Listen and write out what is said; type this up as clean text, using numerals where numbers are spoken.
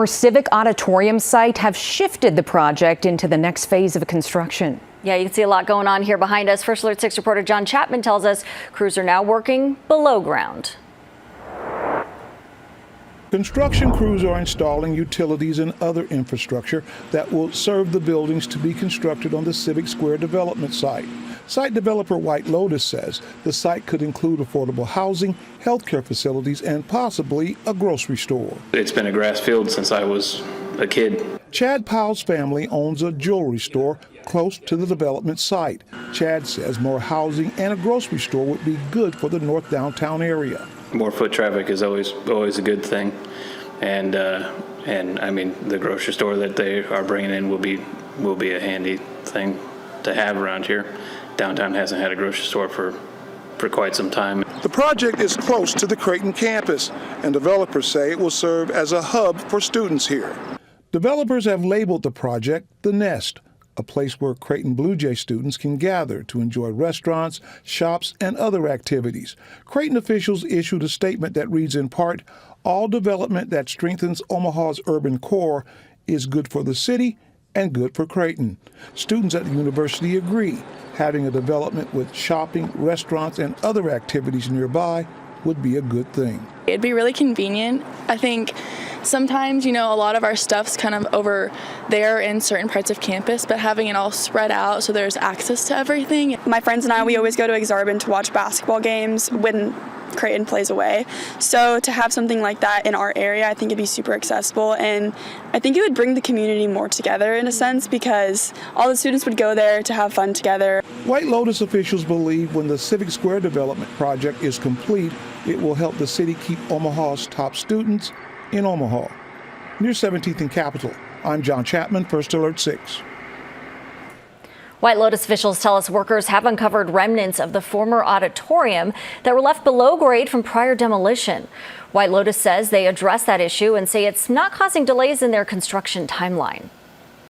Our Civic Auditorium site have shifted the project into the next phase of construction. Yeah, you can see a lot going on here behind us. First Alert 6 reporter John Chapman tells us crews are now working below ground. Construction crews are installing utilities and other infrastructure that will serve the buildings to be constructed on the Civic Square development site. Site developer White Lotus says the site could include affordable housing, healthcare facilities, and possibly a grocery store. It's been a grass field since I was a kid. Chad Powell's family owns a jewelry store close to the development site. Chad says more housing and a grocery store would be good for the north downtown area. More foot traffic is always a good thing, and I mean the grocery store that they are bringing in will be a handy thing to have around here. Downtown hasn't had a grocery store for quite some time. The project is close to the Creighton campus, and developers say it will serve as a hub for students here. Developers have labeled the project The Nest, a place where Creighton Blue Jay students can gather to enjoy restaurants, shops, and other activities. Creighton officials issued a statement that reads in part, "All development that strengthens Omaha's urban core is good for the city and good for Creighton." Students at the university agree. Having a development with shopping, restaurants, and other activities nearby would be a good thing. It'd be really convenient. I think sometimes, a lot of our stuff's kind of over there in certain parts of campus, but having it all spread out so there's access to everything. My friends and I, we always go to Exarban to watch basketball games when Creighton plays away. So to have something like that in our area, I think it'd be super accessible, and I think it would bring the community more together in a sense because all the students would go there to have fun together. White Lotus officials believe when the Civic Square development project is complete, it will help the city keep Omaha's top students in Omaha. Near 17th and Capitol, I'm John Chapman, First Alert 6. White Lotus officials tell us workers have uncovered remnants of the former auditorium that were left below grade from prior demolition. White Lotus says they addressed that issue and say it's not causing delays in their construction timeline.